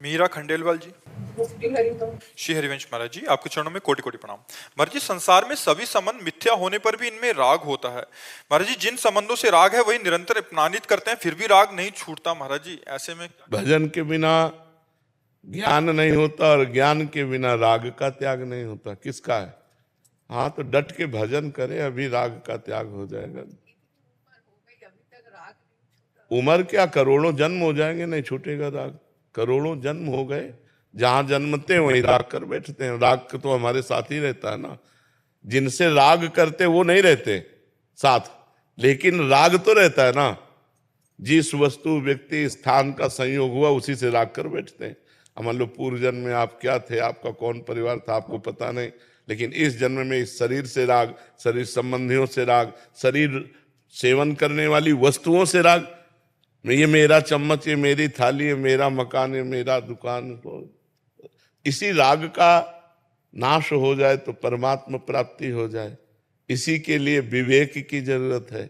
मीरा खंडेलवाल जी। मुक्ति हरि तो श्री हरिवंश महाराज जी, आपके चरणों में कोटि कोटि प्रणाम। महाराज जी, संसार में सभी संबंध मिथ्या होने पर भी इनमें राग होता है। महाराज जी, जिन संबंधों से राग है वही निरंतर अपमानित करते हैं, फिर भी राग नहीं छूटता। महाराज जी, ऐसे में भजन के बिना ज्ञान नहीं होता और ज्ञान के बिना राग का त्याग नहीं होता। किसका है? हाँ, तो डट के भजन करे, अभी राग का त्याग हो जाएगा। उम्र क्या, करोड़ों जन्म हो जाएंगे, नहीं छूटेगा राग। करोड़ों जन्म हो गए, जहां जन्मते हैं वहीं राग कर बैठते हैं। राग तो हमारे साथ ही रहता है ना। जिनसे राग करते वो नहीं रहते साथ, लेकिन राग तो रहता है ना। जिस वस्तु व्यक्ति स्थान का संयोग हुआ उसी से राग कर बैठते हैं। अब मान लो पूर्व जन्म में आप क्या थे, आपका कौन परिवार था, आपको पता नहीं, लेकिन इस जन्म में इस शरीर से राग, शरीर संबंधियों से राग, शरीर सेवन करने वाली वस्तुओं से राग। ये मेरा चम्मच, ये मेरी थाली, ये मेरा मकान, ये मेरा दुकान। इसी राग का नाश हो जाए तो परमात्मा प्राप्ति हो जाए। इसी के लिए विवेक की जरूरत है।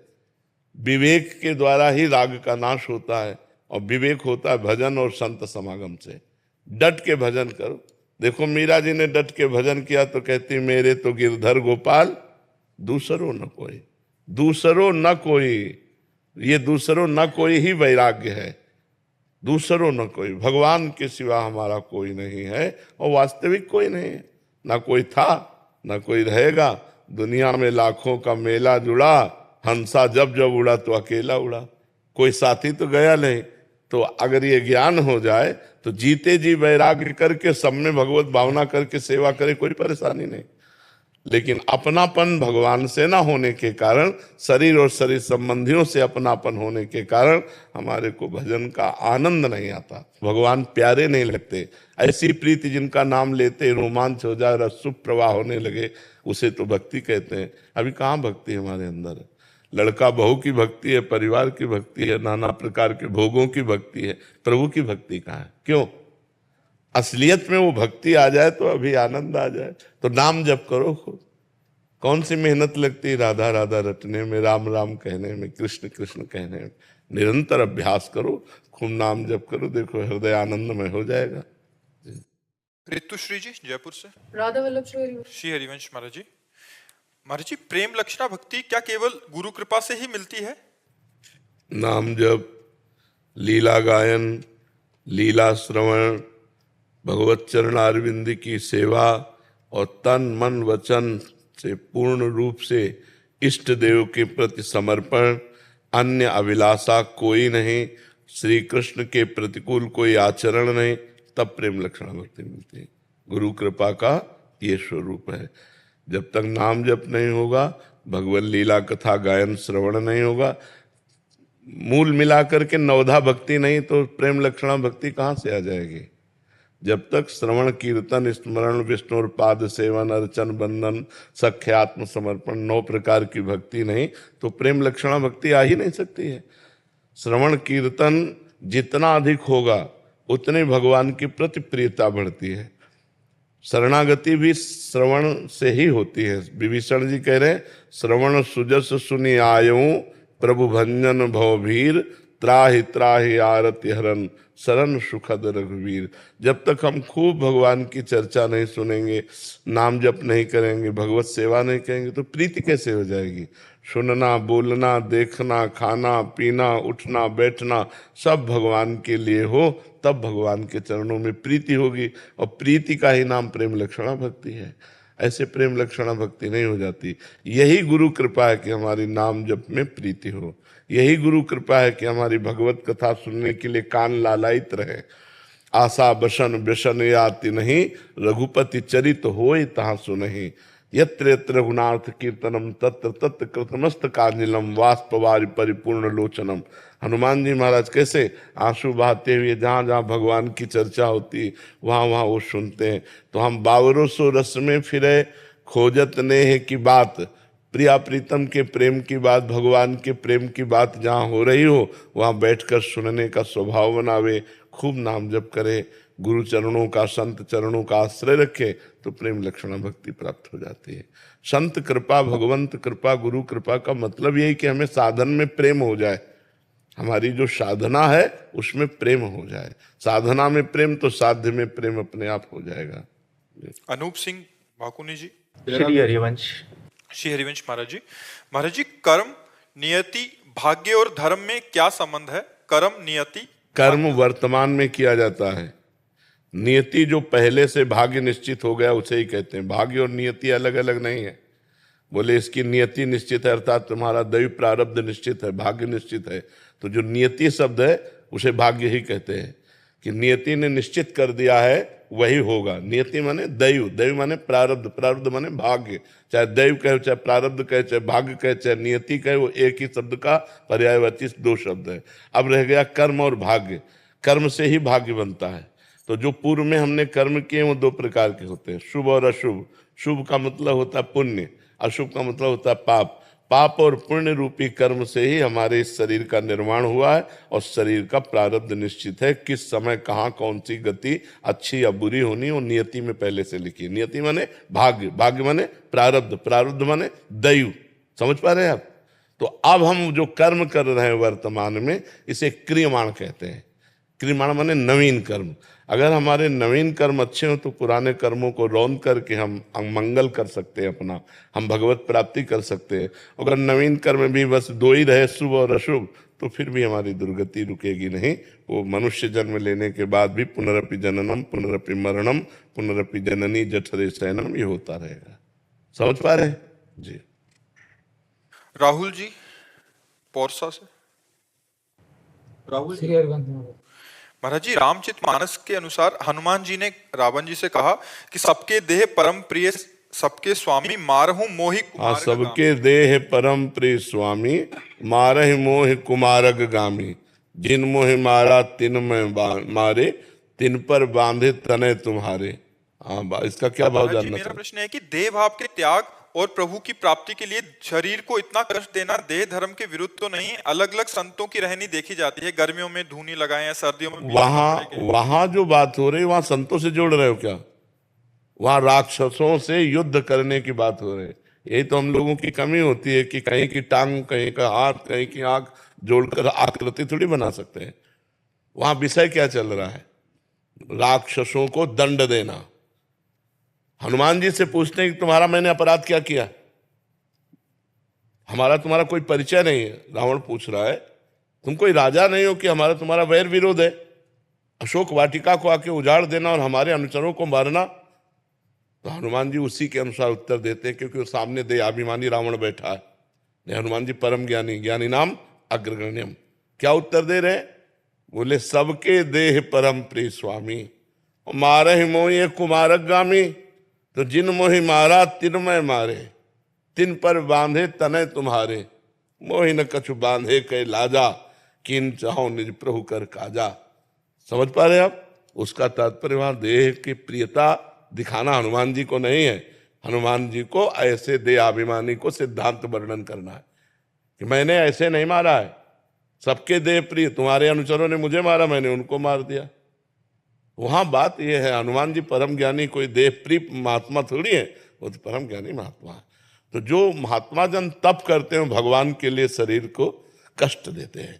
विवेक के द्वारा ही राग का नाश होता है, और विवेक होता है भजन और संत समागम से। डट के भजन करो। देखो, मीरा जी ने डट के भजन किया तो कहती, मेरे तो गिरधर गोपाल दूसरो न कोई, दूसरो न कोई। ये दूसरो न कोई ही वैराग्य है। दूसरो न कोई, भगवान के सिवा हमारा कोई नहीं है, और वास्तविक कोई नहीं है। ना कोई था, ना कोई रहेगा। दुनिया में लाखों का मेला जुड़ा, हंसा जब जब उड़ा तो अकेला उड़ा। कोई साथी तो गया नहीं। तो अगर ये ज्ञान हो जाए तो जीते जी वैराग्य करके सब में भगवत भावना करके सेवा करे, कोई परेशानी नहीं। लेकिन अपनापन भगवान से ना होने के कारण, शरीर और शरीर संबंधियों से अपनापन होने के कारण हमारे को भजन का आनंद नहीं आता, भगवान प्यारे नहीं लगते। ऐसी प्रीति जिनका नाम लेते रोमांच हो जाए, रसुप प्रवाह होने लगे, उसे तो भक्ति कहते हैं। अभी कहाँ भक्ति हमारे अंदर है? लड़का बहू की भक्ति है, परिवार की भक्ति है, नाना प्रकार के भोगों की भक्ति है, प्रभु की भक्ति कहाँ है? क्यों? असलियत में वो भक्ति आ जाए तो अभी आनंद आ जाए। तो नाम जप करो खुद। कौन सी मेहनत लगती है राधा राधा रटने में, राम राम कहने में, कृष्ण कृष्ण कहने में। निरंतर अभ्यास करो, खूब नाम जप करो, देखो हृदय आनंदमय हो जाएगा। ऋतुश्री जी जयपुर से। राधा वल्लभ श्री हरिवंश महाराज जी। महाराज जी, प्रेम लक्षणा भक्ति क्या केवल गुरु कृपा से ही मिलती है? नाम जप, लीला गायन, लीला श्रवण, भगवत चरणारविंद की सेवा, और तन मन वचन से पूर्ण रूप से इष्ट देव के प्रति समर्पण, अन्य अभिलाषा कोई नहीं, श्री कृष्ण के प्रतिकूल कोई आचरण नहीं, तब प्रेम लक्षणा भक्ति मिलती है। गुरु कृपा का ये स्वरूप है। जब तक नाम जप नहीं होगा, भगवत लीला कथा गायन श्रवण नहीं होगा, मूल मिलाकर के नवधा भक्ति नहीं, तो प्रेम लक्षणा भक्ति कहाँ से आ जाएगी? जब तक श्रवण कीर्तन स्मरण विष्णु पाद सेवन अर्चन बंधन सख्यात्म समर्पण 9 प्रकार की भक्ति नहीं, तो प्रेम लक्षणा भक्ति आ ही नहीं सकती है। श्रवण कीर्तन जितना अधिक होगा उतने भगवान की प्रति प्रियता बढ़ती है। शरणागति भी श्रवण से ही होती है। विभीषण जी कह रहे हैं, श्रवण सुजस सुनि आयऊं प्रभु भंजन भवभीर, त्राहि त्राहि आरति हरन शरण सुखद रघुवीर। जब तक हम खूब भगवान की चर्चा नहीं सुनेंगे, नाम जप नहीं करेंगे, भगवत सेवा नहीं करेंगे, तो प्रीति कैसे हो जाएगी? सुनना, बोलना, देखना, खाना पीना, उठना बैठना सब भगवान के लिए हो, तब भगवान के चरणों में प्रीति होगी, और प्रीति का ही नाम प्रेम लक्षणा भक्ति है। ऐसे प्रेम लक्षणा भक्ति नहीं हो जाती। यही गुरु कृपा है कि हमारी नाम जप में प्रीति हो। यही गुरु कृपा है कि हमारी भगवत कथा सुनने के लिए कान लालायित रहे। आशा बसन व्यसन याति नहीं, रघुपति चरित होय तहाँ सुनहि। यत्र यत्र रघुनाथ कीर्तनम तत्र तत्र कृतमस्त कांजलम वाष्पवारि परिपूर्ण लोचनम। हनुमान जी महाराज कैसे आंसू बहाते हुए जहाँ जहाँ भगवान की चर्चा होती वहाँ वहाँ वो सुनते हैं। तो हम बावरों सो रस में फिरे, खोजत नेह की बात, प्रिया प्रीतम के प्रेम की बात, भगवान के प्रेम की बात जहाँ हो रही हो वहाँ बैठकर सुनने का स्वभाव बनावे, खूब नाम जप करे, गुरु चरणों का संत चरणों का आश्रय रखे, तो प्रेम लक्षणा भक्ति प्राप्त हो जाती है। संत कृपा, भगवंत कृपा, गुरु कृपा का मतलब यही कि हमें साधन में प्रेम हो जाए। हमारी जो साधना है उसमें प्रेम हो जाए। साधना में प्रेम तो साध्य में प्रेम अपने आप हो जाएगा। अनूप सिंह भाकुनी जी। श्री हरिवंश। श्री हरिवंश महाराज जी। महाराज जी, कर्म, नियति, भाग्य और धर्म में क्या संबंध है? कर्म, नियति। कर्म वर्तमान में किया जाता है, नियति जो पहले से भाग्य निश्चित हो गया उसे ही कहते हैं। भाग्य और नियति अलग अलग नहीं है। बोले इसकी नियति निश्चित है अर्थात तुम्हारा दैव प्रारब्ध निश्चित है, भाग्य निश्चित है। तो जो नियति शब्द है उसे भाग्य ही कहते हैं, कि नियति ने निश्चित कर दिया है वही होगा। नियति माने दैव, दैव माने प्रारब्ध, प्रारब्ध माने भाग्य। चाहे दैव कहे, चाहे प्रारब्ध कहे, चाहे भाग्य कहे, चाहे नियति कहे, वो एक ही शब्द का पर्यायवाची दो शब्द है। अब रह गया कर्म और भाग्य। कर्म से ही भाग्य बनता है। तो जो पूर्व में हमने कर्म किए वो दो प्रकार के होते हैं, शुभ और अशुभ। शुभ का मतलब होता है पुण्य, अशुभ का मतलब होता है पाप। पाप और पुण्य रूपी कर्म से ही हमारे इस शरीर का निर्माण हुआ है और शरीर का प्रारब्ध निश्चित है। किस समय कहाँ कौन सी गति अच्छी या बुरी होनी वो नियति में पहले से लिखी है। नियति माने भाग्य, भाग्य माने प्रारब्ध, प्रारब्ध माने दैव। समझ पा रहे हैं आप? तो अब हम जो कर्म कर रहे हैं वर्तमान में इसे क्रियमाण कहते हैं। क्रियमाण माने नवीन कर्म। अगर हमारे नवीन कर्म अच्छे हो तो पुराने कर्मों को रौंद करके हम मंगल कर सकते हैं अपना, हम भगवत प्राप्ति कर सकते हैं। अगर नवीन कर्म भी बस दो ही रहे, शुभ और अशुभ, तो फिर भी हमारी दुर्गति रुकेगी नहीं। वो मनुष्य जन्म लेने के बाद भी पुनरपि जननम पुनरपि मरणम पुनरपि जननी जठरे शयनम ये होता रहेगा। समझ पा रहे हैं जी? राहुल जी पौरसा से। राहुल श्री हरिवंश। महाराज जी, रामचरितमानस के अनुसार हनुमान जी ने रावण जी से कहा कि सबके देह परम प्रिय सबके स्वामी मारहूं मोहि कुमारग गामी। सबके देह परम प्रिय स्वामी मारहि मोहि कुमारग गामी। जिन मोहि मारा तिन में मारे, तिन पर बांधे तने तुम्हारे। हाँ, इसका क्या भाव महाराज जी, जानना मेरा चाहते? प्रश्न है कि देह भाव के त्याग और प्रभु की प्राप्ति के लिए शरीर को इतना कष्ट देना देह धर्म के विरुद्ध तो नहीं? अलग अलग संतों की रहनी देखी जाती है, गर्मियों में धूनी लगाए हैं, सर्दियों में वहां जो बात हो रही है वहां संतों से जोड़ रहे हो क्या? वहां राक्षसों से युद्ध करने की बात हो रही है। यही तो हम लोगों की कमी होती है कि कहीं की टांग, कहीं का हाथ, कहीं की आंख जोड़कर आकृति थोड़ी बना सकते हैं। वहां विषय क्या चल रहा है? राक्षसों को दंड देना। हनुमान जी से पूछते हैं कि तुम्हारा मैंने अपराध क्या किया? हमारा तुम्हारा कोई परिचय नहीं है। रावण पूछ रहा है तुम कोई राजा नहीं हो कि हमारा तुम्हारा वैर विरोध है? अशोक वाटिका को आके उजाड़ देना और हमारे अनुचरों को मारना। तो हनुमान जी उसी के अनुसार उत्तर देते हैं, क्योंकि वो सामने देहाभिमानी रावण बैठा है। नहीं, हनुमान जी परम ज्ञानी, ज्ञानी नाम अग्रगण्यम। क्या उत्तर दे रहे हैं? बोले सबके देह परम प्रिय स्वामी मारे मोहि कुमारक गामी। तो जिन मोहि मारा तिन में मारे, तिन पर बांधे तने तुम्हारे। मोहि न कछु बांधे कै लाजा, किन चाहो निज प्रभु कर काजा। समझ पा रहे आप? उसका तात्पर्य वहां देह की प्रियता दिखाना हनुमान जी को नहीं है। हनुमान जी को ऐसे देहाभिमानी को सिद्धांत वर्णन करना है कि मैंने ऐसे नहीं मारा है, सबके देह प्रिय। तुम्हारे अनुचरों ने मुझे मारा, मैंने उनको मार दिया। वहां बात यह है, हनुमान जी परम ज्ञानी कोई देह प्रिय महात्मा थोड़ी है, वो तो परम ज्ञानी महात्मा है। तो जो महात्मा जन तप करते हैं भगवान के लिए शरीर को कष्ट देते हैं।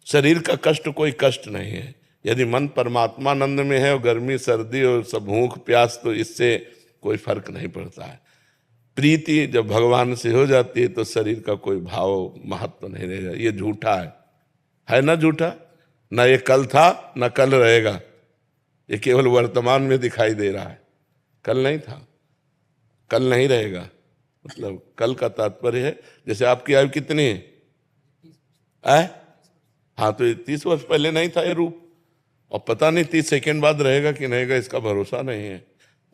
शरीर का कष्ट कोई कष्ट नहीं है। यदि मन परमात्मानंद में है और गर्मी सर्दी और सब भूख प्यास, तो इससे कोई फर्क नहीं पड़ता है। प्रीति जब भगवान से हो जाती है तो शरीर का कोई भाव महत्व नहीं रहेगा। ये झूठा है ना? झूठा ना, ये कल था ना कल रहेगा। ये केवल वर्तमान में दिखाई दे रहा है, कल नहीं था, कल नहीं रहेगा। मतलब कल का तात्पर्य है जैसे आपकी आयु कितनी है? हाँ, तो 30 वर्ष पहले नहीं था ये रूप, और पता नहीं 30 सेकंड बाद रहेगा कि नहीं रहेगा, इसका भरोसा नहीं है।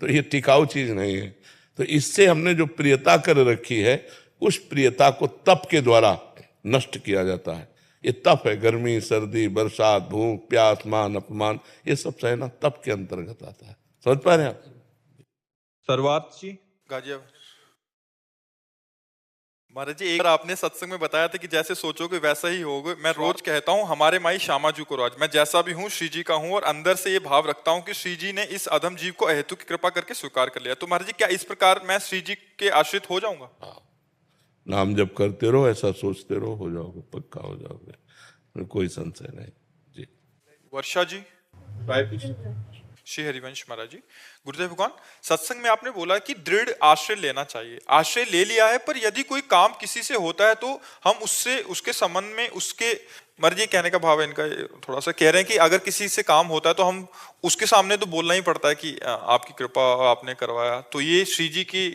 तो ये टिकाऊ चीज नहीं है। तो इससे हमने जो प्रियता कर रखी है उस प्रियता को तप के द्वारा नष्ट किया जाता है। ये तप है। गर्मी सर्दी बरसात भूख प्यास मान अपमान ये सब सहना तप के अंतर्गत आता है। समझ पा रहे हैं आप? सर्वार्थ जी गाजियाबाद। महाराज जी, एक बार आपने सत्संग में बताया था कि जैसे सोचोगे वैसा ही होगे। मैं रोज कहता हूँ हमारे माई श्यामा जी को, राज मैं जैसा भी हूँ श्री जी का हूँ, और अंदर से ये भाव रखता हूँ कि श्री जी ने इस अधम जीव को अहेतु की कृपा करके स्वीकार कर लिया। तो महाराज जी, क्या इस प्रकार मैं श्री जी के आश्रित हो जाऊंगा? नाम जब करते रहो, ऐसा सोचते रहो, हो जाओगे, पक्का हो जाओगे। कोई संशय नहीं जी। वर्षा जी। श्री हरिवंश महाराज जी। गुरुदेव भगवान, सत्संग में आपने बोला कि दृढ़ आश्रय लेना चाहिए। आश्रय ले लिया है, पर यदि कोई काम किसी से होता है तो हम उससे उसके संबंध में उसके मर्जी, कहने का भाव है इनका, थोड़ा सा कह रहे हैं कि अगर किसी से काम होता है तो हम उसके सामने तो बोलना ही पड़ता है कि आपकी कृपा आपने करवाया। तो ये श्री जी की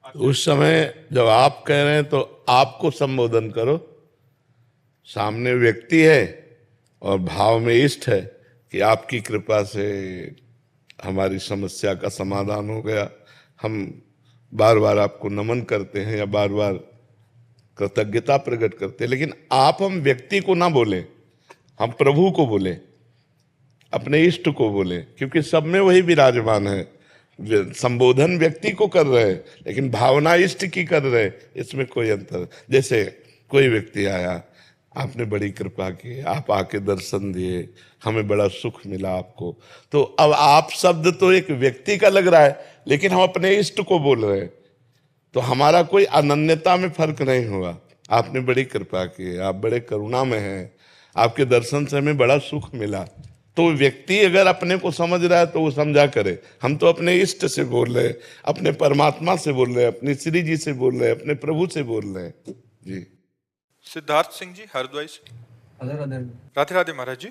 उस समय जब आप कह रहे हैं तो आपको संबोधन करो। सामने व्यक्ति है और भाव में इष्ट है कि आपकी कृपा से हमारी समस्या का समाधान हो गया, हम बार बार आपको नमन करते हैं या बार बार कृतज्ञता प्रकट करते हैं। लेकिन आप हम व्यक्ति को ना बोले, हम प्रभु को बोले, अपने इष्ट को बोले, क्योंकि सब में वही विराजमान है। संबोधन व्यक्ति को कर रहे हैं लेकिन भावना इष्ट की कर रहे हैं, इसमें कोई अंतर। जैसे कोई व्यक्ति आया, आपने बड़ी कृपा की, आप आके दर्शन दिए, हमें बड़ा सुख मिला आपको, तो अब आप शब्द तो एक व्यक्ति का लग रहा है लेकिन हम अपने इष्ट को बोल रहे हैं, तो हमारा कोई अनन्यता में फर्क नहीं हुआ। आपने बड़ी कृपा की, आप बड़े करुणा में हैं, आपके दर्शन से हमें बड़ा सुख मिला। तो व्यक्ति अगर अपने को समझ रहा है तो वो समझा करे। हम तो अपने इष्ट से बोल रहे हैं, अपने परमात्मा से बोल रहे हैं, अपने श्री जी से बोल रहे हैं, अपने प्रभु से बोल रहे हैं जी। सिद्धार्थ सिंह जी, हरिद्वार से। राधे राधे महाराज जी।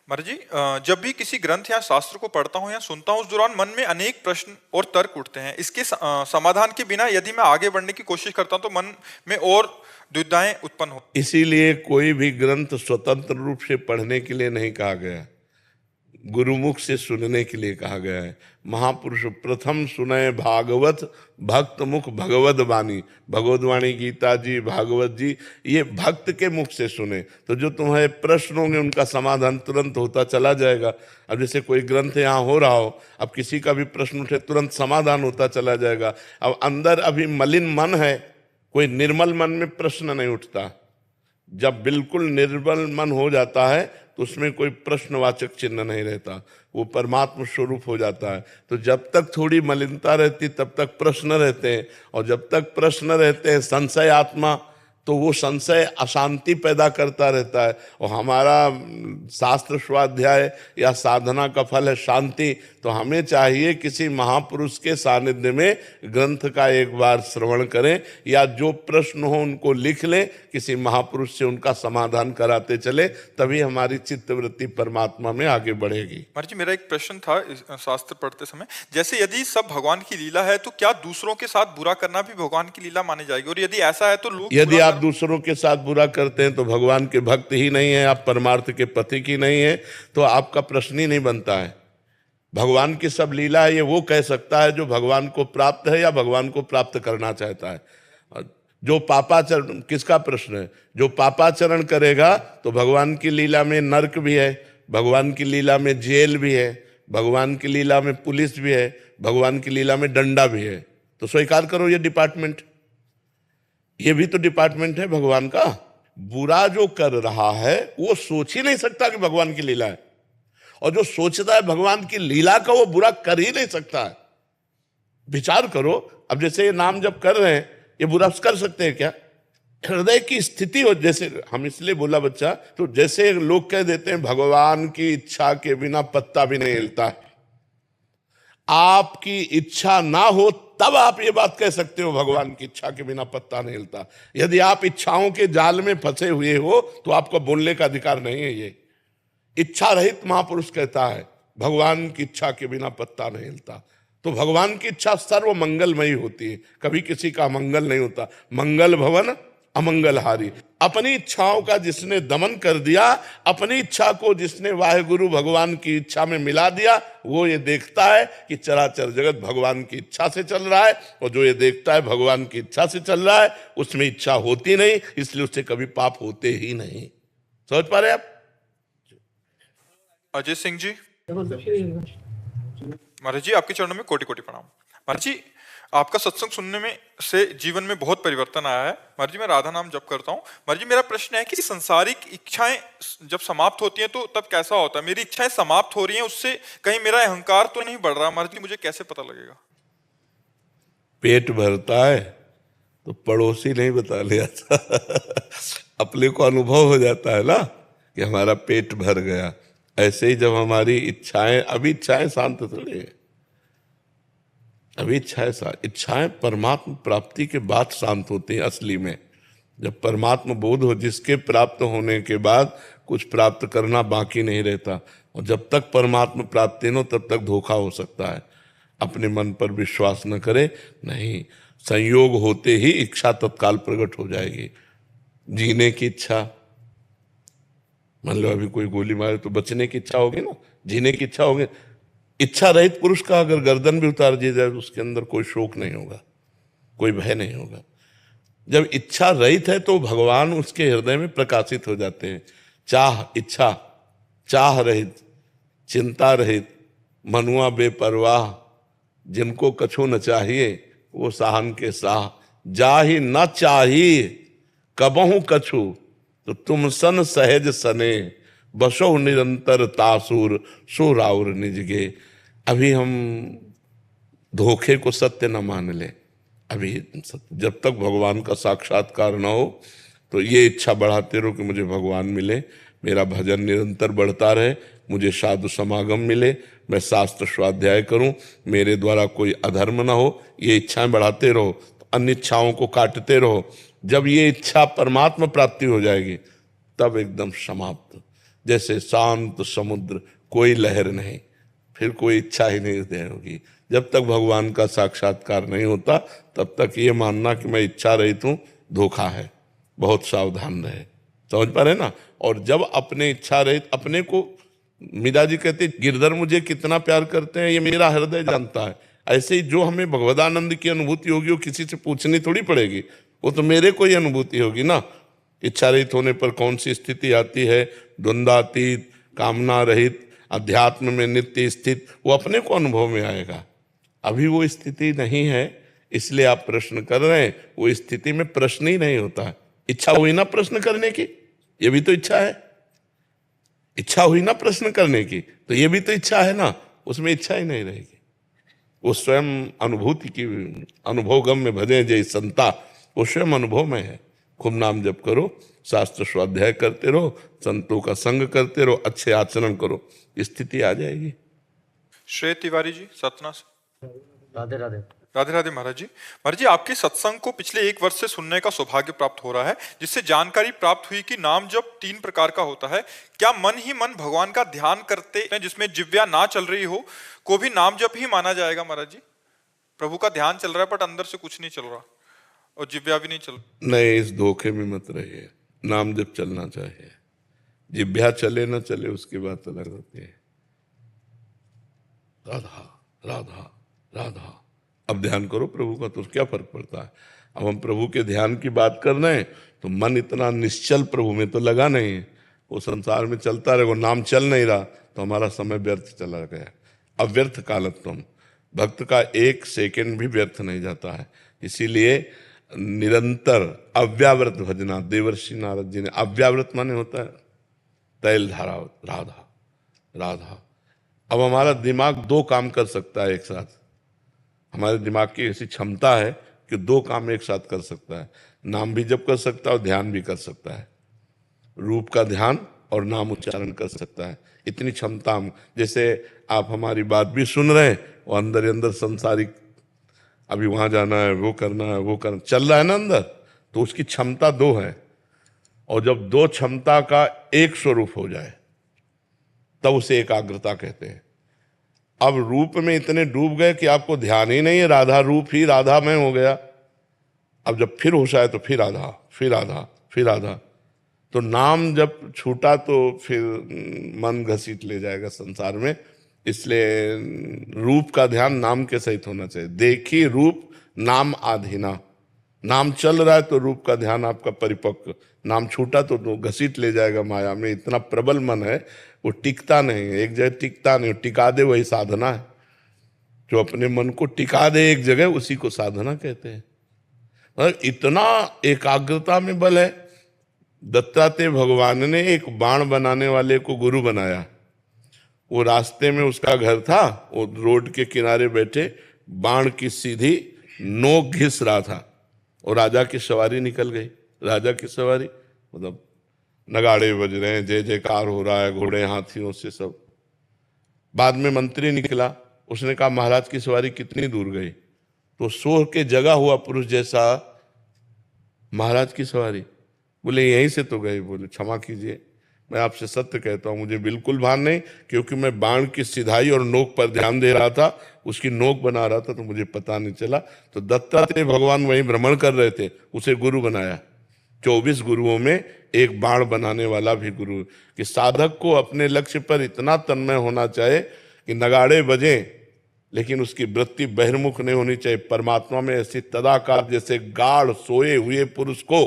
महाराज जी, जब भी किसी ग्रंथ या शास्त्र को पढ़ता हूँ या सुनता हूँ, उस दौरान मन में अनेक प्रश्न और तर्क उठते हैं। इसके समाधान के बिना यदि मैं आगे बढ़ने की कोशिश करता हूँ तो मन में और दुविधाएं उत्पन्न हो। इसीलिए कोई भी ग्रंथ स्वतंत्र रूप से पढ़ने के लिए नहीं कहा गया, गुरुमुख से सुनने के लिए कहा गया है। महापुरुष प्रथम सुने भागवत भक्त मुख भगवत वाणी, भगवत वाणी गीता जी, भागवत जी, ये भक्त के मुख से सुने तो जो तुम्हारे प्रश्न होंगे उनका समाधान तुरंत होता चला जाएगा। अब जैसे कोई ग्रंथ यहाँ हो रहा हो, अब किसी का भी प्रश्न उठे तुरंत समाधान होता चला जाएगा। अब अंदर अभी मलिन मन है, कोई निर्मल मन में प्रश्न नहीं उठता। जब बिल्कुल निर्मल मन हो जाता है तो उसमें कोई प्रश्नवाचक चिन्ह नहीं रहता, वो परमात्मा स्वरूप हो जाता है। तो जब तक थोड़ी मलिनता रहती तब तक प्रश्न रहते हैं, और जब तक प्रश्न रहते हैं संशय आत्मा, तो वो संशय अशांति पैदा करता रहता है। और हमारा शास्त्र स्वाध्याय या साधना का फल है शांति, तो हमें चाहिए किसी महापुरुष के सानिध्य में ग्रंथ का एक बार श्रवण करें, या जो प्रश्न हो उनको लिख लें, किसी महापुरुष से उनका समाधान कराते चले, तभी हमारी चित्तवृत्ति परमात्मा में आगे बढ़ेगी। महाराज जी, मेरा एक प्रश्न था शास्त्र पढ़ते समय, जैसे यदि सब भगवान की लीला है तो क्या दूसरों के साथ बुरा करना भी भगवान की लीला मानी जाएगी? और यदि ऐसा है तो लोग, यदि आप दूसरों के साथ बुरा करते हैं तो भगवान के भक्त ही नहीं है, आप परमार्थ के पति की नहीं है, तो आपका प्रश्न ही नहीं बनता है। भगवान की सब लीला है, ये वो कह सकता है जो भगवान को प्राप्त है या भगवान को प्राप्त करना चाहता है। जो पापाचरण, किसका प्रश्न है? जो पापाचरण करेगा तो भगवान की लीला में नरक भी है, भगवान की लीला में जेल भी है, भगवान की लीला में पुलिस भी है, भगवान की लीला में डंडा भी है। तो स्वीकार करो ये डिपार्टमेंट, ये भी तो डिपार्टमेंट है भगवान का। बुरा जो कर रहा है वो सोच ही नहीं सकता कि भगवान की लीला है, और जो सोचता है भगवान की लीला का वो बुरा कर ही नहीं सकता है। विचार करो, अब जैसे ये नाम जब कर रहे हैं, ये बुरा कर सकते हैं क्या? हृदय की स्थिति हो, जैसे हम इसलिए बोला बच्चा, तो जैसे लोग कह देते हैं भगवान की इच्छा के बिना पत्ता भी नहीं हिलता है। आपकी इच्छा ना हो तब आप ये बात कह सकते हो भगवान की इच्छा के बिना पत्ता नहीं हिलता। यदि आप इच्छाओं के जाल में फंसे हुए हो तो आपको बोलने का अधिकार नहीं है। ये इच्छा रहित महापुरुष कहता है भगवान की इच्छा के बिना पत्ता नहीं हिलता। तो भगवान की इच्छा सर्व मंगलमयी होती है, कभी किसी का मंगल नहीं होता। मंगल भवन अमंगलहारी। अपनी इच्छाओं का जिसने दमन कर दिया, अपनी इच्छा को जिसने वाहेगुरु भगवान की इच्छा में मिला दिया, वो ये देखता है कि चराचर जगत भगवान की इच्छा से चल रहा है, और जो ये देखता है भगवान की इच्छा से चल रहा है उसमें इच्छा होती नहीं, इसलिए उससे कभी पाप होते ही नहीं। समझ पा रहे आप? अजय सिंह जी। महाराज जी, आपके चरणों में कोटि कोटि प्रणाम। महाराज जी, आपका सत्संग सुनने में से जीवन में बहुत परिवर्तन आया है। महाराज जी, मैं राधा नाम जप करता हूँ। महाराज जी, मेरा प्रश्न है कि सांसारिक इच्छाएं जब समाप्त होती हैं तो तब कैसा होता है? मेरी इच्छाएं समाप्त हो रही हैं, उससे कहीं मेरा अहंकार तो नहीं बढ़ रहा? महाराज जी, मुझे कैसे पता लगेगा? पेट भरता है तो पड़ोसी नहीं बता लिया था अपने को अनुभव हो जाता है ना कि हमारा पेट भर गया। ऐसे ही जब हमारी इच्छाएं, अभी इच्छाएं शांत थोड़ी है, अभी इच्छाएं परमात्मा प्राप्ति के बाद शांत होती हैं असली में। जब परमात्मा बोध हो, जिसके प्राप्त होने के बाद कुछ प्राप्त करना बाकी नहीं रहता। और जब तक परमात्मा प्राप्ति न हो तब तक धोखा हो सकता है। अपने मन पर विश्वास न करे, नहीं, संयोग होते ही इच्छा तत्काल प्रकट हो जाएगी। जीने की इच्छा, मान लो अभी कोई गोली मारे तो बचने की इच्छा होगी ना, जीने की इच्छा होगी। इच्छा रहित पुरुष का अगर गर्दन भी उतार दी जाए तो उसके अंदर कोई शोक नहीं होगा, कोई भय नहीं होगा। जब इच्छा रहित है तो भगवान उसके हृदय में प्रकाशित हो जाते हैं। चाह, इच्छा, चाह रहित, चिंता रहित, मनुआ बेपरवाह, जिनको कछु न चाहिए वो साहन के साह। जाहि न चाहिए कबहु कछु, तो तुम सन सहज सने, बसो निरंतर तासुर, सो राउर निजगे। अभी हम धोखे को सत्य न मान ले। अभी जब तक भगवान का साक्षात्कार न हो तो ये इच्छा बढ़ाते रहो कि मुझे भगवान मिले, मेरा भजन निरंतर बढ़ता रहे, मुझे साधु समागम मिले, मैं शास्त्र स्वाध्याय करूं, मेरे द्वारा कोई अधर्म न हो। ये इच्छाएं बढ़ाते रहो, तो अन्य इच्छाओं को काटते रहो। जब ये इच्छा परमात्मा प्राप्ति हो जाएगी तब एकदम समाप्त, जैसे शांत समुद्र, कोई लहर नहीं, फिर कोई इच्छा ही नहीं होगी। जब तक भगवान का साक्षात्कार नहीं होता तब तक ये मानना कि मैं इच्छा रहित हूं, धोखा है। बहुत सावधान रहे, समझ पा रहे ना। और जब अपने इच्छा रहित, अपने को, मीरा जी कहते गिरधर मुझे कितना प्यार करते हैं ये मेरा हृदय जानता है। ऐसे ही जो हमें भगवदानंद की अनुभूति होगी वो किसी से पूछनी थोड़ी पड़ेगी, वो तो मेरे को ही अनुभूति होगी ना। इच्छा रहित होने पर कौन सी स्थिति आती है, द्वंद्वातीत, कामना रहित, अध्यात्म में नित्य स्थित, वो अपने को अनुभव में आएगा। अभी वो स्थिति नहीं है, इसलिए आप प्रश्न कर रहे हैं। वो स्थिति में प्रश्न ही नहीं होता है। इच्छा हुई ना प्रश्न करने की, ये भी तो इच्छा है। इच्छा हुई ना प्रश्न करने की, तो ये भी तो इच्छा है ना, उसमें इच्छा ही नहीं रहेगी। वो स्वयं अनुभूति की, अनुभवगम में भजे जय संता, वो स्वयं अनुभव में है। खूब नाम जप करो, शास्त्र स्वाध्याय करते रहो, संतों का संग करते रहो, अच्छे आचरण करो, स्थिति आ जाएगी। श्रेय तिवारी जी सतना से। राधे राधे। राधे राधे महाराज जी। महाराज जी, आपके सत्संग को पिछले 1 वर्ष से सुनने का सौभाग्य प्राप्त हो रहा है, जिससे जानकारी प्राप्त हुई कि नाम जप 3 प्रकार का होता है। क्या मन ही मन भगवान का ध्यान करते हैं जिसमें जिव्या ना चल रही हो को भी नाम जप ही माना जाएगा महाराज जी? प्रभु का ध्यान चल रहा है बट अंदर से कुछ नहीं चल रहा और जिव्या भी नहीं चल रही। नहीं, इस धोखे में मत रहिए। नाम जप चलना चाहिए, जिव्या चले ना चले उसकी बात अलग होती है। राधा राधा राधा, अब ध्यान करो प्रभु का, तो क्या फर्क पड़ता है। अब हम प्रभु के ध्यान की बात कर रहे हैं तो मन इतना निश्चल प्रभु में तो लगा नहीं है, वो संसार में चलता रहे, वो नाम चल नहीं रहा तो हमारा समय व्यर्थ चला गया। अव्यर्थ कालत्वम, भक्त का 1 सेकंड भी व्यर्थ नहीं जाता है। इसीलिए निरंतर अव्यावृत भजना, देवर्षि नारद जी ने, अव्यावृत माने होता है तैल धारा, राधा राधा। अब हमारा दिमाग 2 काम कर सकता है एक साथ। हमारे दिमाग की ऐसी क्षमता है कि 2 काम एक साथ कर सकता है, नाम भी जप कर सकता है और ध्यान भी कर सकता है। रूप का ध्यान और नाम उच्चारण कर सकता है, इतनी क्षमता हम, जैसे आप हमारी बात भी सुन रहे हैं और अंदर ही अंदर संसारिक, अभी वहां जाना है, वो करना है, वो करना चल रहा है ना अंदर, तो उसकी क्षमता 2 है। और जब 2 क्षमता का एक स्वरूप हो जाए तब उसे एकाग्रता कहते हैं। अब रूप में इतने डूब गए कि आपको ध्यान ही नहीं है, राधा रूप ही राधा में हो गया। अब जब फिर होश आए तो फिर आधा, फिर आधा, फिर आधा, तो नाम जब छूटा तो फिर मन घसीट ले जाएगा संसार में। इसलिए रूप का ध्यान नाम के सहित होना चाहिए। देखी रूप नाम आधीना, नाम चल रहा है तो रूप का ध्यान आपका परिपक्व, नाम छूटा तो घसीट ले जाएगा माया में। इतना प्रबल मन है, वो टिकता नहीं है, एक जगह टिकता नहीं, टिका दे वही साधना है। जो अपने मन को टिका दे एक जगह, उसी को साधना कहते हैं। मतलब इतना एकाग्रता में बल है। दत्तात्रेय भगवान ने एक बाण बनाने वाले को गुरु बनाया। वो रास्ते में उसका घर था, वो रोड के किनारे बैठे बाण की सीधी नोक घिस रहा था और राजा की सवारी निकल गई। राजा की सवारी मतलब नगाड़े बज रहे हैं, जय जयकार हो रहा है, घोड़े हाथियों से सब। बाद में मंत्री निकला, उसने कहा महाराज की सवारी कितनी दूर गई? तो सो के जगा हुआ पुरुष जैसा, महाराज की सवारी? बोले यहीं से तो गए। बोले क्षमा कीजिए, मैं आपसे सत्य कहता हूं, मुझे बिल्कुल भान नहीं, क्योंकि मैं बाण की सिधाई और नोक पर ध्यान दे रहा था, उसकी नोक बना रहा था, तो मुझे पता नहीं चला। तो दत्तात्रेय भगवान वहीं भ्रमण कर रहे थे, उसे गुरु बनाया। 24 गुरुओं में एक बाण बनाने वाला भी गुरु। कि साधक को अपने लक्ष्य पर इतना तन्मय होना चाहिए कि नगाड़े बजे लेकिन उसकी वृत्ति बहिर्मुख नहीं होनी चाहिए। परमात्मा में ऐसी तदाकार, जैसे गाढ़ सोए हुए पुरुष को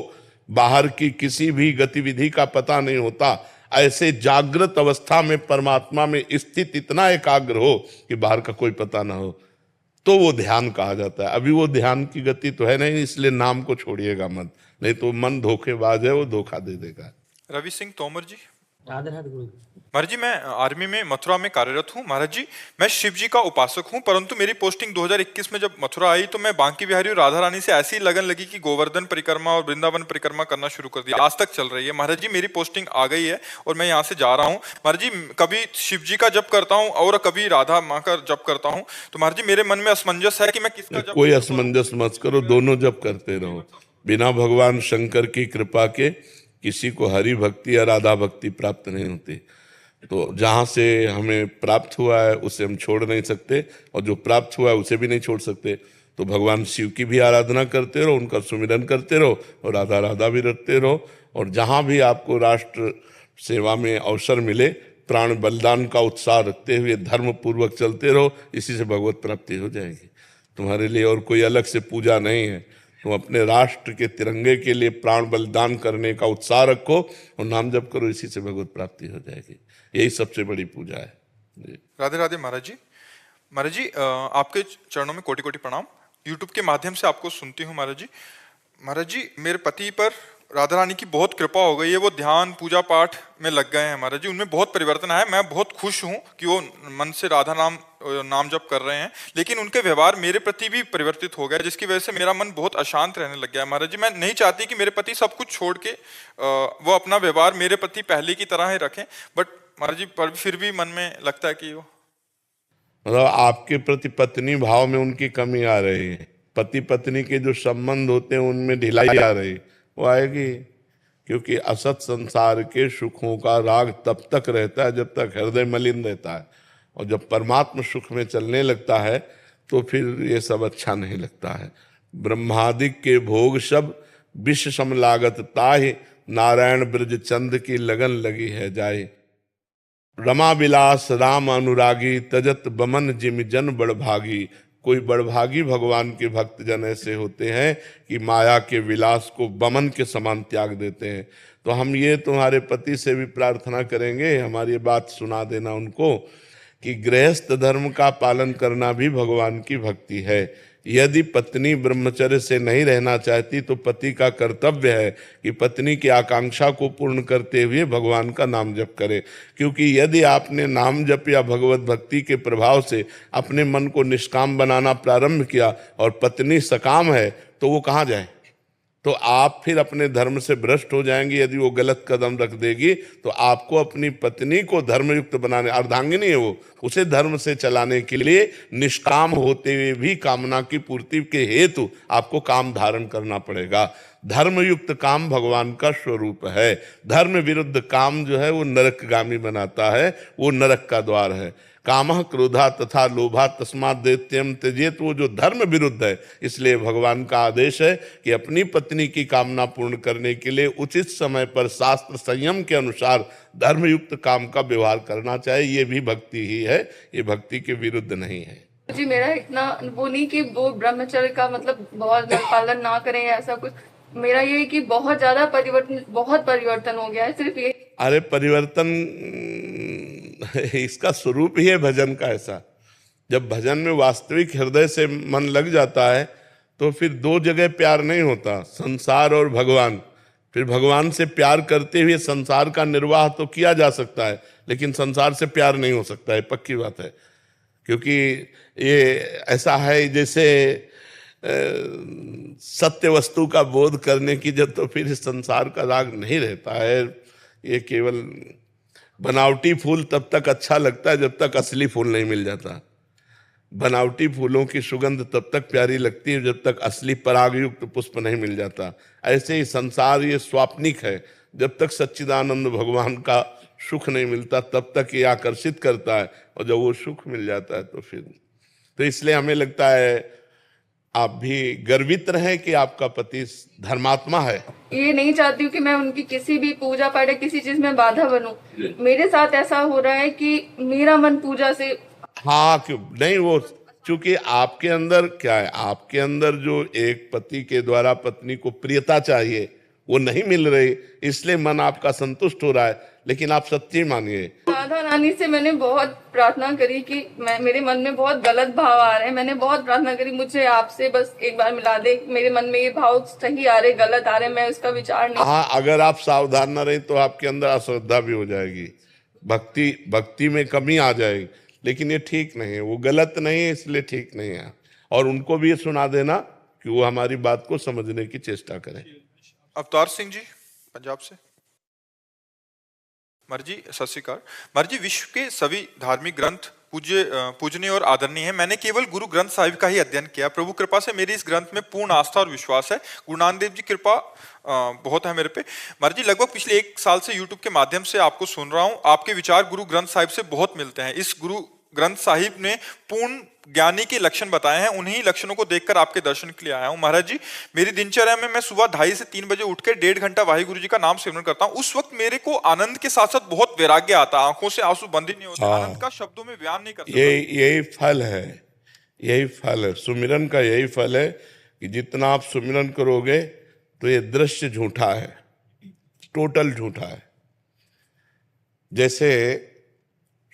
बाहर की किसी भी गतिविधि का पता नहीं होता, ऐसे जागृत अवस्था में परमात्मा में स्थित इतना एकाग्र हो कि बाहर का कोई पता ना हो, तो वो ध्यान कहा जाता है। अभी वो ध्यान की गति तो है नहीं, इसलिए नाम को छोड़िएगा मत, नहीं तो मन धोखेबाज है, वो धोखा दे देगा। रवि सिंह तोमर जी। गुरु। महाराज जी, मैं आर्मी में मथुरा में कार्यरत हूँ। महाराज जी, मैं शिव जी का उपासक हूँ, परंतु मेरी पोस्टिंग 2021 में जब मथुरा आई तो मैं बांकी बिहारी और राधा रानी से ऐसी लगन लगी कि गोवर्धन परिक्रमा और वृंदावन परिक्रमा करना शुरू कर दिया। आज तक चल रही है। महाराज जी, मेरी पोस्टिंग आ गई है और मैं यहाँ से जा रहा हूँ। महाराज जी, कभी शिव जी का जप करता हूँ और कभी राधा माँ का जप करता हूँ। तो महाराज जी, मेरे मन में असमंजस है कि मैं किसका जप। कोई असमंजस मत करो, दोनों जप करते रहो। बिना भगवान शंकर की कृपा के किसी को हरि भक्ति या राधा भक्ति प्राप्त नहीं होती। तो जहाँ से हमें प्राप्त हुआ है उसे हम छोड़ नहीं सकते, और जो प्राप्त हुआ है उसे भी नहीं छोड़ सकते। तो भगवान शिव की भी आराधना करते रहो, उनका सुमिरन करते रहो, और राधा राधा भी रखते रहो। और जहाँ भी आपको राष्ट्र सेवा में अवसर मिले, प्राण बलिदान का उत्साह रखते हुए धर्म पूर्वक चलते रहो, इसी से भगवत प्राप्ति हो जाएगी। तुम्हारे लिए और कोई अलग से पूजा नहीं है। तुम अपने राष्ट्र के तिरंगे के लिए प्राण बलिदान करने का उत्साह रखो और नाम जप करो, इसी से भगवत प्राप्ति हो जाएगी। यही सबसे बड़ी पूजा है जी। राधे राधे महाराज जी। महाराज जी, आपके चरणों में कोटि कोटि प्रणाम। यूट्यूब के माध्यम से आपको सुनती हूँ महाराज जी। महाराज जी, मेरे पति पर राधा रानी की बहुत कृपा हो गई है। वो ध्यान पूजा पाठ में लग गए हैं महाराज जी। उनमें बहुत परिवर्तन आया। मैं बहुत खुश हूँ कि वो मन से राधा नाम जप कर रहे हैं, लेकिन उनके व्यवहार मेरे प्रति भी परिवर्तित हो गया, जिसकी वजह से मेरा मन बहुत अशांत रहने लग गया है महाराज जी। मैं नहीं चाहती कि मेरे पति सब कुछ छोड़ के वो अपना व्यवहार मेरे प्रति पहले की तरह ही रखें, बट महाराज जी पर फिर भी मन में लगता है कि वो मतलब आपके प्रति पत्नी भाव में उनकी कमी आ रही है। पति पत्नी के जो संबंध होते हैं उनमें ढिलाई आ रही, वो आएगी। क्योंकि असत संसार के सुखों का राग तब तक रहता है जब तक हृदय मलिन रहता है, और जब परमात्म सुख में चलने लगता है तो फिर ये सब अच्छा नहीं लगता है। ब्रह्मादिक के भोग सब विष सम लागत ताहि, नारायण ब्रज चंद की लगन लगी है जाए। रमा विलास राम अनुरागी, तजत बमन जिम जन बड़भागी। कोई बड़भागी भगवान के भक्त जन ऐसे होते हैं कि माया के विलास को बमन के समान त्याग देते हैं। तो हम ये तुम्हारे पति से भी प्रार्थना करेंगे, हमारी बात सुना देना उनको, कि गृहस्थ धर्म का पालन करना भी भगवान की भक्ति है। यदि पत्नी ब्रह्मचर्य से नहीं रहना चाहती तो पति का कर्तव्य है कि पत्नी की आकांक्षा को पूर्ण करते हुए भगवान का नाम जप करे। क्योंकि यदि आपने नाम जप या भगवत भक्ति के प्रभाव से अपने मन को निष्काम बनाना प्रारंभ किया और पत्नी सकाम है, तो वो कहाँ जाए? तो आप फिर अपने धर्म से भ्रष्ट हो जाएंगे। यदि वो गलत कदम रख देगी तो आपको अपनी पत्नी को धर्मयुक्त बनाने, अर्धांगिनी है वो, उसे धर्म से चलाने के लिए निष्काम होते हुए भी कामना की पूर्ति के हेतु आपको काम धारण करना पड़ेगा। धर्मयुक्त काम भगवान का स्वरूप है। धर्म विरुद्ध काम जो है वो नरकगामी बनाता है, वो नरक का द्वार है। कामः क्रोधा तथा लोभा तस्मात् दैत्यम त्यजेत, वो जो धर्म विरुद्ध है। इसलिए भगवान का आदेश है कि अपनी पत्नी की कामना पूर्ण करने के लिए उचित समय पर शास्त्र संयम के अनुसार धर्मयुक्त काम का व्यवहार करना चाहिए। ये भी भक्ति ही है, ये भक्ति के विरुद्ध नहीं है जी। मेरा इतना वो नहीं कि वो ब्रह्मचर्य का मतलब बहुत पालन ना करें या ऐसा कुछ। मेरा ये है कि बहुत ज्यादा परिवर्तन हो गया है। सिर्फ ये, अरे परिवर्तन इसका स्वरूप ही है भजन का ऐसा। जब भजन में वास्तविक हृदय से मन लग जाता है तो फिर दो जगह प्यार नहीं होता, संसार और भगवान। फिर भगवान से प्यार करते हुए संसार का निर्वाह तो किया जा सकता है, लेकिन संसार से प्यार नहीं हो सकता है, पक्की बात है। क्योंकि ये ऐसा है जैसे सत्य वस्तु का बोध करने की जब, तो फिर संसार का राग नहीं रहता है। ये केवल बनावटी फूल तब तक अच्छा लगता है जब तक असली फूल नहीं मिल जाता। बनावटी फूलों की सुगंध तब तक प्यारी लगती है जब तक असली परागयुक्त पुष्प नहीं मिल जाता। ऐसे ही संसार ये स्वाप्निक है, जब तक सच्चिदानंद भगवान का सुख नहीं मिलता तब तक ये आकर्षित करता है, और जब वो सुख मिल जाता है तो फिर, तो इसलिए हमें लगता है आप भी गर्वित रहें कि आपका पति धर्मात्मा है। ये नहीं चाहती हूँ कि मैं उनकी किसी भी पूजा पाठ या किसी चीज में बाधा बनूं। मेरे साथ ऐसा हो रहा है कि मेरा मन पूजा से, हाँ क्यों नहीं, वो चूंकि आपके अंदर क्या है, आपके अंदर जो एक पति के द्वारा पत्नी को प्रियता चाहिए वो नहीं मिल रही, इसलिए मन आपका संतुष्ट हो रहा है। लेकिन आप सच्ची मानिए, राधा रानी से मैंने बहुत प्रार्थना करी कि मेरे मन में बहुत गलत भाव आ रहे हैं। मैंने बहुत प्रार्थना करी मुझे आपसे बस एक बार मिला दे, मेरे मन में ये भाव सही आ रहे गलत आ रहे, मैं उसका विचार नहीं। हाँ अगर आप सावधान न रहे तो आपके अंदर अश्रद्धा भी हो जाएगी, भक्ति में कमी आ जाएगी। लेकिन ये ठीक नहीं है, वो गलत नहीं है इसलिए ठीक नहीं है। और उनको भी ये सुना देना कि वो हमारी बात को समझने की चेष्टा करें। अवतार सिंह जी पंजाब से। मर्जी सत श्री अकाल। मर्जी, विश्व के सभी धार्मिक ग्रंथ पूजनीय और आदरणीय है। मैंने केवल गुरु ग्रंथ साहिब का ही अध्ययन किया। प्रभु कृपा से मेरी इस ग्रंथ में पूर्ण आस्था और विश्वास है। गुरु नानक देव जी कृपा बहुत है मेरे पे। मर्जी, लगभग पिछले 1 साल से यूट्यूब के माध्यम से आपको सुन रहा हूँ। आपके विचार गुरु ग्रंथ साहिब से बहुत मिलते हैं। इस गुरु ग्रंथ साहिब ने पूर्ण ज्ञानी के लक्षण बताए हैं, उन्हीं लक्षणों को देखकर आपके दर्शन के लिए आया हूं। महाराज जी, मेरी दिनचर्या में मैं सुबह 2:30 से 3 बजे उठकर 1.5 घंटा वाहिगुरु जी का नाम सिमरन करता हूं। उस वक्त मेरे को आनंद के साथ साथ बहुत वैराग्य आता है, आंखों से आंसू बंद ही नहीं होते। आनंद का शब्दों में बयान नहीं कर सकता। यही फल है, यही फल है सुमिरन का। यही फल है कि जितना आप सुमिरन करोगे तो ये दृश्य झूठा है, टोटल झूठा है। जैसे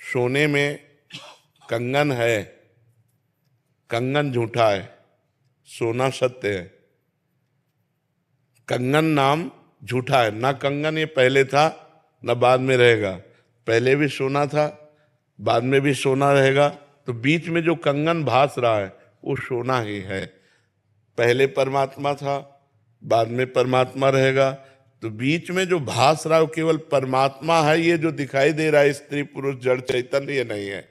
सोने में कंगन है, कंगन झूठा है, सोना सत्य है। कंगन नाम झूठा है, ना कंगन ये पहले था ना बाद में रहेगा। पहले भी सोना था, बाद में भी सोना रहेगा। तो बीच में जो कंगन भास रहा है वो सोना ही है। पहले परमात्मा था, बाद में परमात्मा रहेगा। तो बीच में जो भास रहा है वो केवल परमात्मा है। ये जो दिखाई दे रहा है स्त्री पुरुष जड़ चैतन्य, ये नहीं है।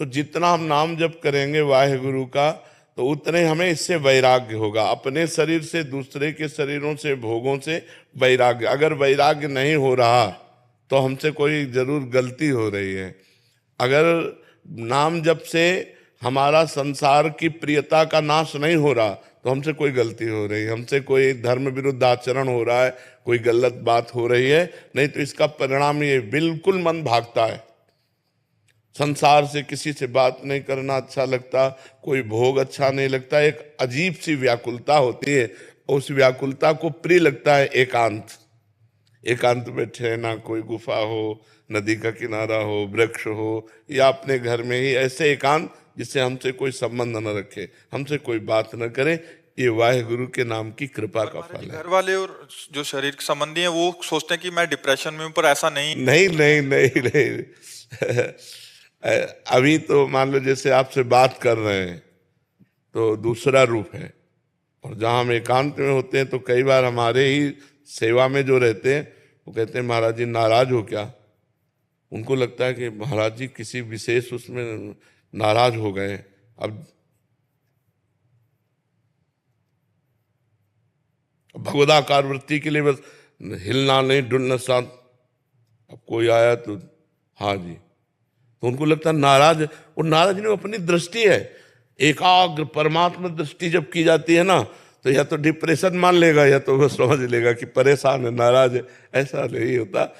तो जितना हम नाम जप करेंगे वाहिगुरु का, तो उतने हमें इससे वैराग्य होगा। अपने शरीर से, दूसरे के शरीरों से, भोगों से वैराग्य। अगर वैराग्य नहीं हो रहा तो हमसे कोई जरूर गलती हो रही है। अगर नाम जप से हमारा संसार की प्रियता का नाश नहीं हो रहा तो हमसे कोई गलती हो रही है, हमसे कोई धर्म विरुद्ध आचरण हो रहा है, कोई गलत बात हो रही है। नहीं तो इसका परिणाम ये बिल्कुल मन भागता है। संसार से किसी से बात नहीं करना अच्छा लगता, कोई भोग अच्छा नहीं लगता। एक अजीब सी व्याकुलता होती है, उस व्याकुलता को प्रिय लगता है एकांत। एकांत में ठहरना, कोई गुफा हो, नदी का किनारा हो, वृक्ष हो, या अपने घर में ही ऐसे एकांत जिससे हमसे कोई संबंध न रखे, हमसे कोई बात न करे। ये वाहिगुरु के नाम की कृपा का फल है। घर वाले और जो शरीर के संबंधी हैं वो सोचते हैं कि मैं डिप्रेशन में हूं, पर ऐसा नहीं। नहीं अभी तो मान लो जैसे आपसे बात कर रहे हैं तो दूसरा रूप है, और जहाँ हम एकांत में होते हैं तो कई बार हमारे ही सेवा में जो रहते हैं वो कहते हैं महाराज जी नाराज हो क्या। उनको लगता है कि महाराज जी किसी विशेष उसमें नाराज हो गए। अब भगवदाकार वृत्ति के लिए बस हिलना नहीं, डुलना साथ। अब कोई आया तो हाँ जी, तो उनको लगता है नाराज। और नाराज नहीं, अपनी दृष्टि है। एकाग्र परमात्मा दृष्टि जब की जाती है ना, तो या तो डिप्रेशन मान लेगा या तो वह समझ लेगा कि परेशान है, नाराज है। ऐसा नहीं होता।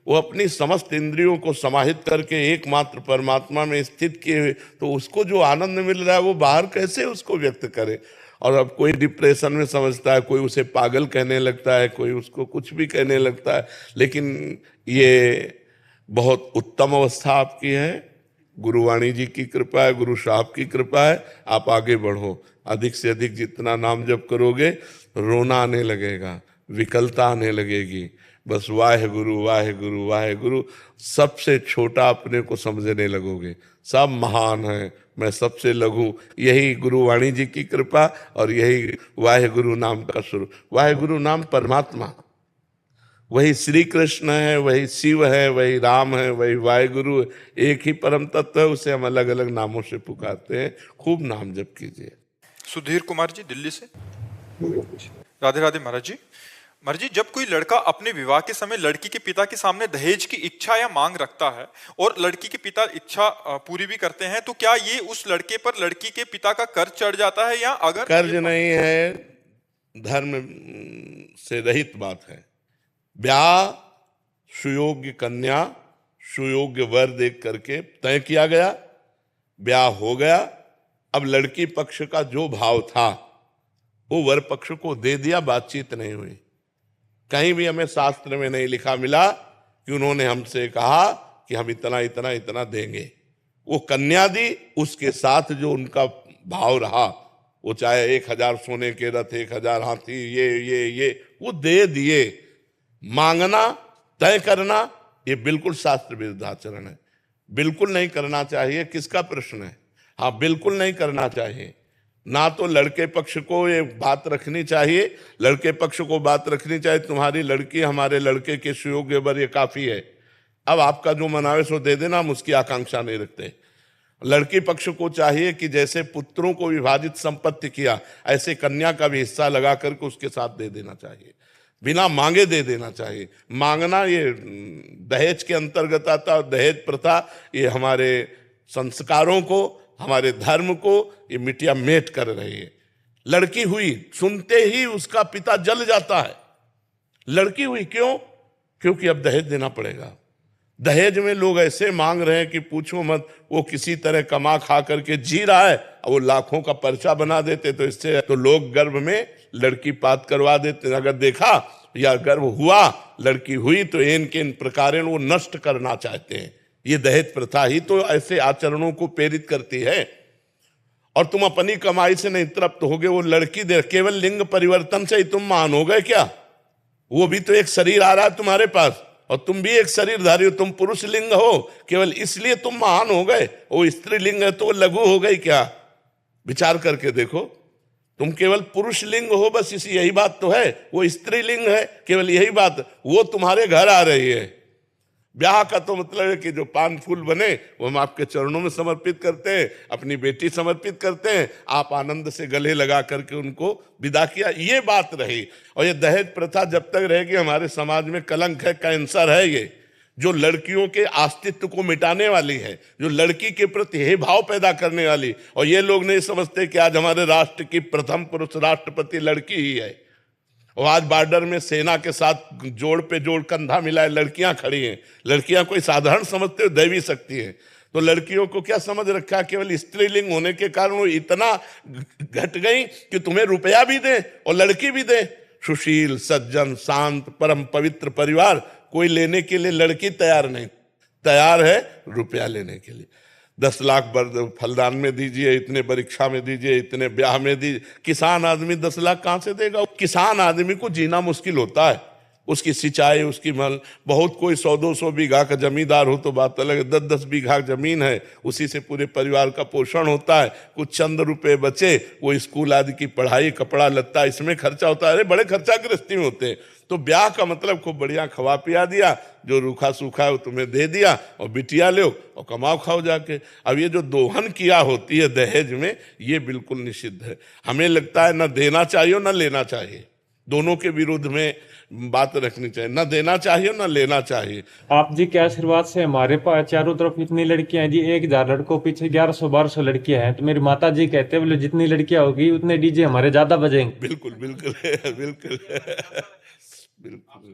वो अपनी समस्त इंद्रियों को समाहित करके एकमात्र परमात्मा में स्थित किए हुए, तो उसको जो आनंद मिल रहा है वो बाहर कैसे उसको व्यक्त करे। और अब कोई डिप्रेशन में समझता है, कोई उसे पागल कहने लगता है, कोई उसको कुछ भी कहने लगता है। लेकिन ये बहुत उत्तम अवस्था आपकी है। गुरुवाणी जी की कृपा है, गुरु साहब की कृपा है। आप आगे बढ़ो, अधिक से अधिक जितना नाम जप करोगे रोना आने लगेगा, विकलता आने लगेगी। बस वाहिगुरु वाहिगुरु वाहिगुरु, सबसे छोटा अपने को समझने लगोगे। सब महान है, मैं सबसे लघु। यही गुरुवाणी जी की कृपा और यही वाहिगुरु नाम का स्वरूप। वाहिगुरु नाम परमात्मा, वही श्री कृष्ण है, वही शिव है, वही राम है, वही वाहिगुरु है, एक ही परम तत्व है, उसे हम अलग अलग नामों से पुकारते हैं। खूब नाम जप कीजिए। सुधीर कुमार जी दिल्ली से। राधे राधे महाराज जी। महाराज जी, जब कोई लड़का अपने विवाह के समय लड़की के पिता के सामने दहेज की इच्छा या मांग रखता है और लड़की के पिता इच्छा पूरी भी करते हैं, तो क्या ये उस लड़के पर लड़की के पिता का कर्ज चढ़ जाता है, या अगर कर्ज नहीं है, धर्म से रहित बात है। ब्याह सुयोग्य कन्या, सुयोग्य वर देख करके तय किया गया, ब्याह हो गया। अब लड़की पक्ष का जो भाव था वो वर पक्ष को दे दिया, बातचीत नहीं हुई। कहीं भी हमें शास्त्र में नहीं लिखा मिला कि उन्होंने हमसे कहा कि हम इतना इतना इतना देंगे। वो कन्या दी, उसके साथ जो उनका भाव रहा, वो चाहे 1000 सोने के रथ, 1000 हाथी, ये वो दे दिए। मांगना, तय करना, ये बिल्कुल शास्त्र विरुद्ध आचरण है, बिल्कुल नहीं करना चाहिए। किसका प्रश्न है? हाँ, बिल्कुल नहीं करना चाहिए। ना तो लड़के पक्ष को ये बात रखनी चाहिए, लड़के पक्ष को बात रखनी चाहिए तुम्हारी लड़की हमारे लड़के के सुयोग्य वर, ये काफी है, अब आपका जो मनावे सो दे देना, हम उसकी आकांक्षा नहीं रखते। लड़की पक्ष को चाहिए कि जैसे पुत्रों को विभाजित संपत्ति किया, ऐसे कन्या का भी हिस्सा लगा करके उसके साथ दे देना चाहिए, बिना मांगे दे देना चाहिए। मांगना ये दहेज के अंतर्गत आता। दहेज प्रथा ये हमारे संस्कारों को, हमारे धर्म को ये मिटिया मेट कर रही है। लड़की हुई, सुनते ही उसका पिता जल जाता है। लड़की हुई क्यों? क्योंकि अब दहेज देना पड़ेगा। दहेज में लोग ऐसे मांग रहे हैं कि पूछो मत। वो किसी तरह कमा खा करके जी रहा है, वो लाखों का पर्चा बना देते, तो इससे तो लोग गर्भ में लड़की पात करवा देते। अगर देखा या गर्भ हुआ, लड़की हुई, तो इन प्रकार वो नष्ट करना चाहते हैं। ये दहेज प्रथा ही तो ऐसे आचरणों को प्रेरित करती है। और तुम अपनी कमाई से नहीं तृप्त होगे, वो लड़की दे, केवल लिंग परिवर्तन से ही तुम महान हो गए क्या? वो भी तो एक शरीर आ रहा है तुम्हारे पास, और तुम भी एक शरीरधारी हो। तुम पुरुष लिंग हो, केवल इसलिए तुम महान हो गए। वो स्त्री लिंग है तो वो लघु हो गई क्या? विचार करके देखो। तुम केवल पुरुष लिंग हो, बस इसी यही बात तो है। वो स्त्री लिंग है, केवल यही बात, वो तुम्हारे घर आ रही है। ब्याह का तो मतलब है कि जो पान फूल बने वो हम आपके चरणों में समर्पित करते हैं, अपनी बेटी समर्पित करते हैं। आप आनंद से गले लगा करके उनको विदा किया, ये बात रही। और ये दहेज प्रथा जब तक रहेगी हमारे समाज में कलंक है, कैंसर है ये, जो लड़कियों के अस्तित्व को मिटाने वाली है, जो लड़की के प्रति हे भाव पैदा करने वाली। और ये लोग नहीं समझते कि आज हमारे राष्ट्र की प्रथम पुरुष राष्ट्रपति लड़की ही है। और आज बॉर्डर में सेना के साथ जोड़ पे जोड़ कंधा मिलाए लड़कियां खड़ी हैं। लड़कियां कोई साधारण समझते हो, दैवी शक्ति है। तो लड़कियों को क्या समझ रखा, केवल स्त्रीलिंग होने के कारण वो इतना घट गई कि तुम्हें रुपया भी दे और लड़की भी दे। सुशील, सज्जन, शांत, परम पवित्र परिवार, कोई लेने के लिए लड़की तैयार नहीं, तैयार है रुपया लेने के लिए। 10 लाख फलदान में दीजिए, इतने परीक्षा में दीजिए, इतने ब्याह में दीजिए। किसान आदमी 10 लाख कहाँ से देगा? किसान आदमी को जीना मुश्किल होता है, उसकी सिंचाई, उसकी मल। बहुत कोई 100-200 बीघा का जमींदार हो तो बात अलग है, 10-10 बीघा जमीन है, उसी से पूरे परिवार का पोषण होता है। कुछ चंद रुपए बचे, वो स्कूल आदि की पढ़ाई, कपड़ा लत्ता, इसमें खर्चा होता है। अरे बड़े खर्चा गृहस्थी में होते हैं। तो ब्याह का मतलब खूब बढ़िया खवा पिया दिया, जो रूखा सूखा है वो तुम्हें दे दिया, और बिटिया लो और कमाओ खाओ जाके। अब ये जो दोहन किया होती है दहेज में, ये बिल्कुल निषिद्ध है। हमें लगता है न देना चाहिए न लेना चाहिए, दोनों के विरुद्ध में बात रखनी चाहिए। न देना चाहिए न लेना चाहिए। आप जी के आशीर्वाद से हमारे पास चारों तरफ इतनी लड़कियां हैं जी, 1000 लड़कों पीछे 1100-1200 लड़कियां हैं। तो मेरी माता जी कहते हैं बोले जितनी लड़कियां होगी उतने डीजे हमारे ज्यादा बजेंगे। बिल्कुल बिल्कुल बिल्कुल बिल्कुल।